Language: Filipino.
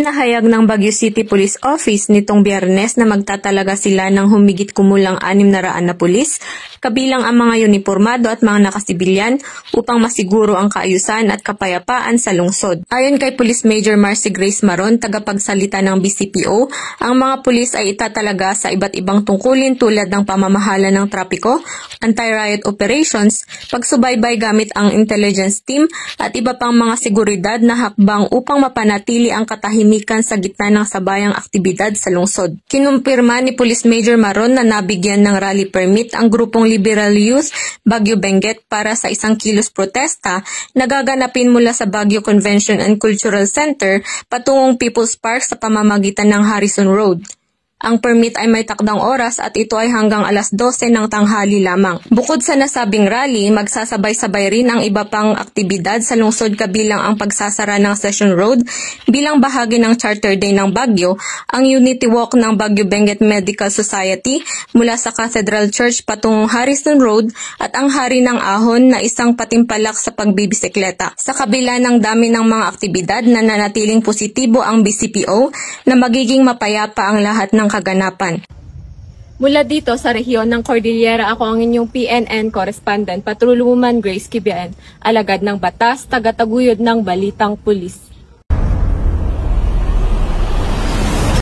Ipinahayag ng Baguio City Police Office nitong Biyernes na magtatalaga sila ng humigit kumulang 600 na pulis, kabilang ang mga unipormado at mga nakasibilyan upang masiguro ang kaayusan at kapayapaan sa lungsod. Ayon kay Police Major Marcy Grace Maron, tagapagsalita ng BCPO, ang mga pulis ay itatalaga sa iba't ibang tungkulin tulad ng pamamahala ng trapiko, anti-riot operations, pagsubaybay gamit ang intelligence team at iba pang mga seguridad na hakbang upang mapanatili ang katahimikan sa gitna ng sabayang aktibidad sa lungsod. Kinumpirma ni Police Major Maron na nabigyan ng rally permit ang grupong Liberal Youth Baguio Benguet para sa 1 kilos protesta na gaganapin mula sa Baguio Convention and Cultural Center patungong People's Park sa pamamagitan ng Harrison Road. Ang permit ay may takdang oras at ito ay hanggang alas 12 ng tanghali lamang. Bukod sa nasabing rally, magsasabay-sabay rin ang iba pang aktibidad sa lungsod kabilang ang pagsasara ng Session Road bilang bahagi ng Charter Day ng Baguio, ang Unity Walk ng Baguio Benguet Medical Society mula sa Cathedral Church patungong Harrison Road at ang Hari ng Ahon na isang patimpalak sa pagbibisikleta. Sa kabila ng dami ng mga aktibidad, nananatiling positibo ang BCPO na magiging mapayapa ang lahat ng kaganapan. Mula dito sa rehiyon ng Cordillera, ako ang inyong PNN correspondent, Patrolwoman Grace Kibian, alagad ng batas, tagataguyod ng Balitang Pulis.